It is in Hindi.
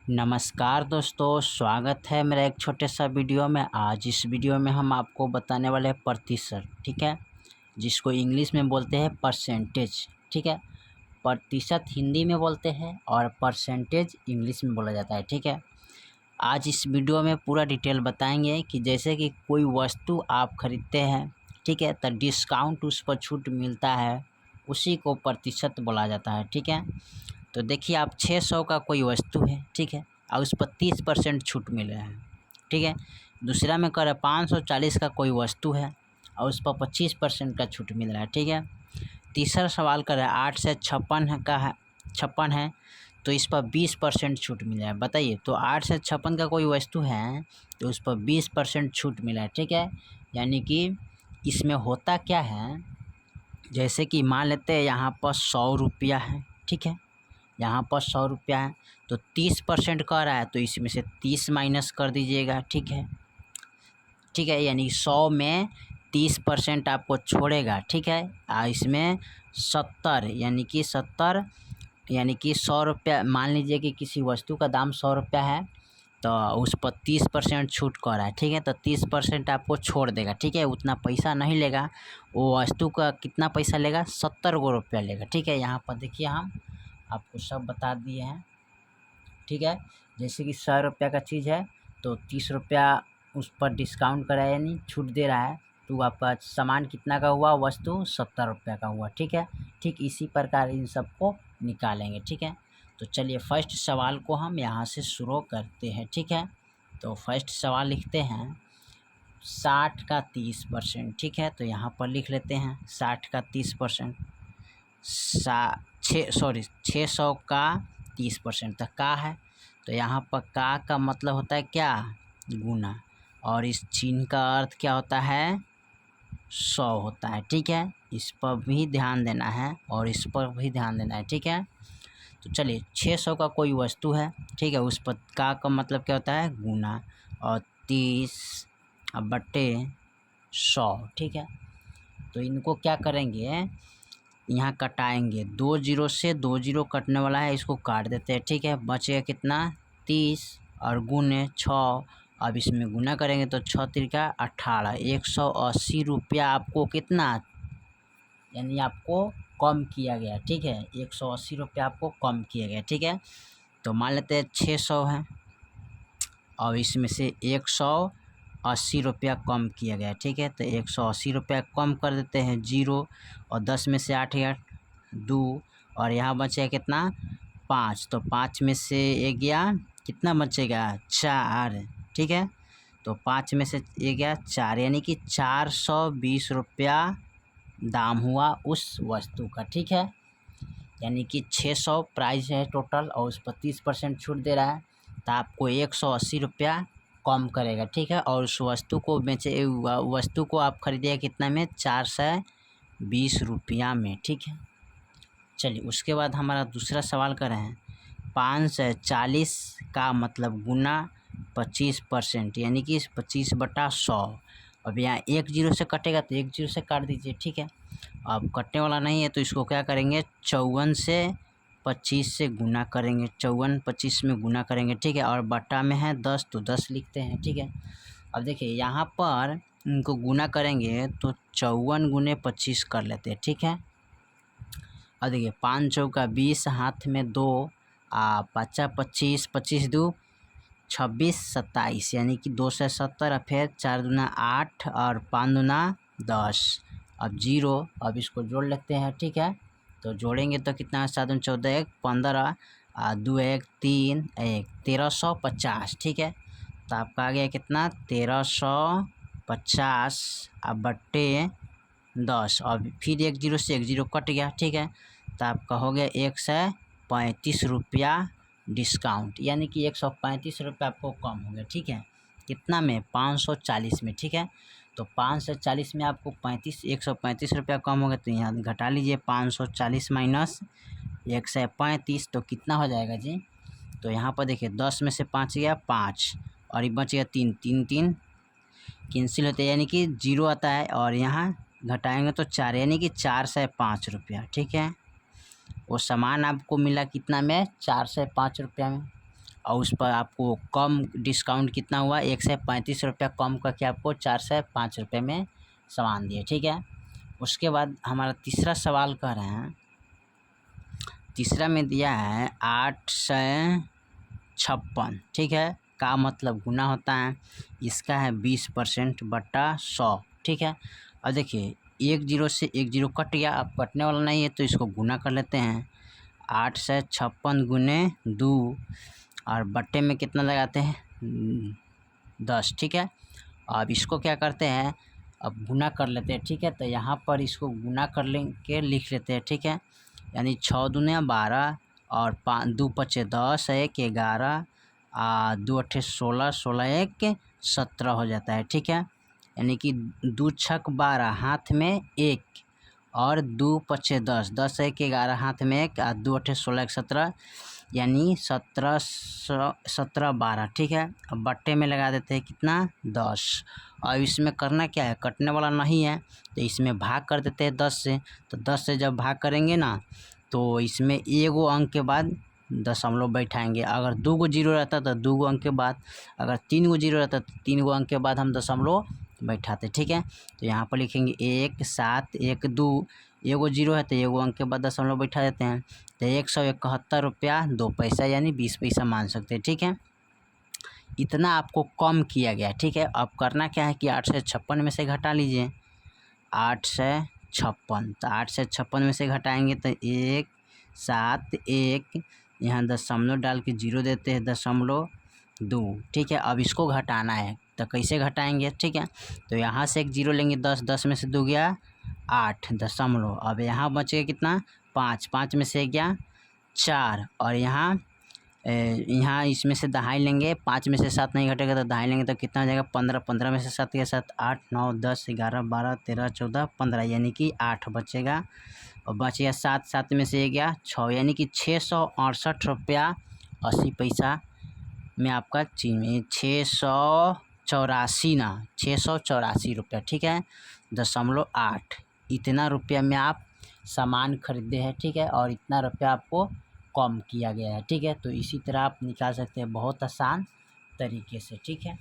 नमस्कार दोस्तों, स्वागत है मेरा एक छोटे सा वीडियो में। आज इस वीडियो में हम आपको बताने वाले हैं प्रतिशत, ठीक है, जिसको इंग्लिश में बोलते हैं परसेंटेज, ठीक है। प्रतिशत हिंदी में बोलते हैं और परसेंटेज इंग्लिश में बोला जाता है, ठीक है। आज इस वीडियो में पूरा डिटेल बताएंगे कि जैसे कि कोई वस्तु आप खरीदते हैं, ठीक है, तो डिस्काउंट उस पर छूट मिलता है, उसी को प्रतिशत बोला जाता है, ठीक है। तो देखिए, आप 600 का कोई वस्तु है, ठीक है, और उस पर 30% छूट मिल रहा है, ठीक है। दूसरा में कर 540 का कोई वस्तु है और उस पर 25% का छूट मिल रहा है, ठीक है। तीसरा सवाल कर 8 से 56 का है, 56 है, तो इस पर 20% छूट मिल रहा है। बताइए, तो 8 से 56 का कोई वस्तु है तो उस पर 20% छूट मिला है, ठीक है। यानी कि इसमें होता क्या है, जैसे कि मान लेते हैं यहाँ पर 100 रुपया है, ठीक है, यहाँ पर 100 रुपया है, तो 30% का रहा है, तो इसमें से 30 माइनस कर दीजिएगा, ठीक है, ठीक है। यानी 100 में 30% आपको छोड़ेगा, ठीक है। इसमें 70 यानी कि 100 रुपया, मान लीजिए कि किसी वस्तु का दाम 100 रुपया है तो उस पर 30% छूट कर रहा है, ठीक है। तो 30% आपको छोड़ देगा, ठीक है, उतना पैसा नहीं लेगा। वो वस्तु का कितना पैसा लेगा, 70 रुपया लेगा, ठीक है। यहाँ पर देखिए, हम आपको सब बता दिए हैं, ठीक है। जैसे कि 100 रुपया का चीज़ है तो 30 रुपया उस पर डिस्काउंट करा है, यानी छूट दे रहा है, तो आपका सामान कितना का हुआ, वस्तु 70 रुपया का हुआ, ठीक है। ठीक इसी प्रकार इन सबको निकालेंगे, ठीक है। तो चलिए फर्स्ट सवाल को हम यहाँ से शुरू करते हैं, ठीक है। तो फर्स्ट सवाल लिखते हैं 60 का 30%, ठीक है। तो यहाँ पर लिख लेते हैं 60 का 30%, 600 का 30% तक का है, तो यहाँ पर का मतलब होता है क्या, गुना, और इस चिन्ह का अर्थ क्या होता है, 100 होता है, ठीक है। इस पर भी ध्यान देना है और इस पर भी ध्यान देना है, ठीक है। तो चलिए 600 का कोई वस्तु है, ठीक है, उस पर का मतलब क्या होता है, गुना, और 30 बटे 100, ठीक है। तो इनको क्या करेंगे, यहाँ कटाएंगे, 2 जीरो से 2 जीरो कटने वाला है, इसको काट देते हैं, ठीक है। बचेगा कितना, 30 और गुने 6, अब इसमें गुना करेंगे तो 6 तिरका 18, 180 रुपया आपको कितना, यानी आपको कम किया गया, ठीक है, 180 रुपया आपको कम किया गया, ठीक है। तो मान लेते हैं 600 है और इसमें से 180 रुपया कम किया गया, ठीक है। तो 180 रुपया कम कर देते हैं, 0 और 10 में से 8 गया 2, और यहाँ बचेगा कितना, 5, तो 5 में से 1 गया, कितना बचेगा, 4, ठीक है। तो 5 में से 1 गया 4, यानी कि 420 रुपया दाम हुआ उस वस्तु का, ठीक है। यानी कि 600 प्राइस है टोटल और उस पर 30% छूट दे रहा है, तो आपको 180 रुपया कम करेगा, ठीक है। और उस वस्तु को वस्तु को आप खरीदिएगा कितना में, 420 रुपया में, ठीक है। चलिए उसके बाद हमारा दूसरा सवाल कर रहे हैं 540 का मतलब गुना 25%, यानी कि 25/100। अब यहाँ 1 जीरो से कटेगा तो 1 जीरो से काट दीजिए, ठीक है। अब कटने वाला नहीं है तो इसको क्या करेंगे, 54 से 25 से गुना करेंगे, 54 25 में गुना करेंगे, ठीक है। और बटा में है 10 तो 10 लिखते हैं, ठीक है। अब देखिए यहाँ पर इनको गुना करेंगे तो 54 गुने 25 कर लेते हैं, ठीक है। अब देखिए 5 चौका 20, हाथ में 2, 5 25, 25 2 26 27, यानी कि 2 से 70, और फिर 4 दूना 8 और 5 दूना 10, अब 0, अब इसको जोड़ लेते हैं, ठीक है। तो जोड़ेंगे तो कितना, 7 दूना 14, 1 15, 2 1 3 1 1350, ठीक है। तो आपका आ गया कितना, 1350 अब बट्टे 10, और फिर 1 जीरो से 1 जीरो कट गया, ठीक है। तो आपका हो गया 135 रुपया डिस्काउंट, यानी कि 135 रुपया आपको कम हो गया, ठीक है। कितना में, 540 में, ठीक है। तो 540 में आपको 135 रुपया कम हो गया, तो यहाँ घटा लीजिए 540 माइनस 135, तो कितना हो जाएगा जी। तो यहाँ पर देखिए 10 में से 5 गया 5, और ये बच गया 3, 3 3 कैंसिल होते हैं, यानी कि 0 आता है, और यहाँ घटाएंगे तो 4, यानी कि 4 से 5 रुपया, ठीक है। वो सामान आपको मिला कितना में, 4 से 5 रुपया में। और उस पर आपको कम डिस्काउंट कितना हुआ, 1 से 35 रुपया कम करके आपको 4 से 5 रुपये में सामान दिए। ठीक है, उसके बाद हमारा तीसरा सवाल कह रहे हैं, तीसरा में दिया है 8 से 56। ठीक है, का मतलब गुना होता है, इसका है 20% बटा 100। ठीक है, और देखिए 1 0 से 1 0 कट गया, अब कटने वाला नहीं है तो इसको गुना कर लेते हैं। 8 से 56 गुने 2 और बट्टे में कितना लगाते हैं 10। ठीक है, अब इसको क्या करते हैं, अब गुना कर लेते हैं। ठीक है, तो यहाँ पर इसको गुना कर लेंगे, लिख लेते हैं। ठीक है, यानी 6 दूने 12 और 5 2 पचे 10 1 11 2 अट्ठे 16 16 1 17 हो जाता है। ठीक है, यानी कि 2 छक 12 हाथ में 1 और 2 पचे 10 10 1 11 हाथ में 1 और 2 अट्ठे 16 1 17 यानी 17 17 12। ठीक है, अब बट्टे में लगा देते हैं कितना 10। और इसमें करना क्या है, कटने वाला नहीं है तो इसमें भाग कर देते हैं 10 से। तो 10 से जब भाग करेंगे ना तो इसमें एगो अंक के बाद दशमलव बैठाएंगे। अगर 2 गो जीरो रहता तो 2 गो अंक के बाद, अगर 3 गो जीरो रहता तो 3 गो अंक के बाद हम दशमलव बैठाते। ठीक है, तो यहाँ पर लिखेंगे 1 7 1 2, एगो जीरो है तो एगो अंक के बाद दशमलव बैठा देते हैं। तो 171 रुपया 2 पैसा यानी 20 पैसा मान सकते हैं। ठीक है, इतना आपको कम किया गया। ठीक है, अब करना क्या है कि 8 से 56 में से घटा लीजिए। 8 से 56, तो 8 से 56 में से घटाएंगे तो 1 7 1, यहाँ दशमलव डाल के 0 देते हैं 0.2। ठीक है, अब इसको घटाना है तो कैसे घटाएंगे। ठीक है, तो यहाँ से एक 0 लेंगे, 10 10 में से 2 गया 8 दशमलव, अब यहाँ बचेगा कितना 5 5 में से गया 4 और यहाँ इसमें से दहाई लेंगे, 5 में से 7 नहीं घटेगा तो दहाई लेंगे तो कितना हो जाएगा 15 15 में से 7 के 7 8 9 10 11 12 13 14 15 यानी कि 8 बचेगा। और बच गया 7 7 में से गया 6 यानी कि 668 रुपया 80 पैसा में आपका चीनी 684 ना 684 रुपया। ठीक है, 0.8 इतना रुपया में आप सामान खरीदे हैं। ठीक है, और इतना रुपया आपको कम किया गया है। ठीक है, तो इसी तरह आप निकाल सकते हैं बहुत आसान तरीके से। ठीक है।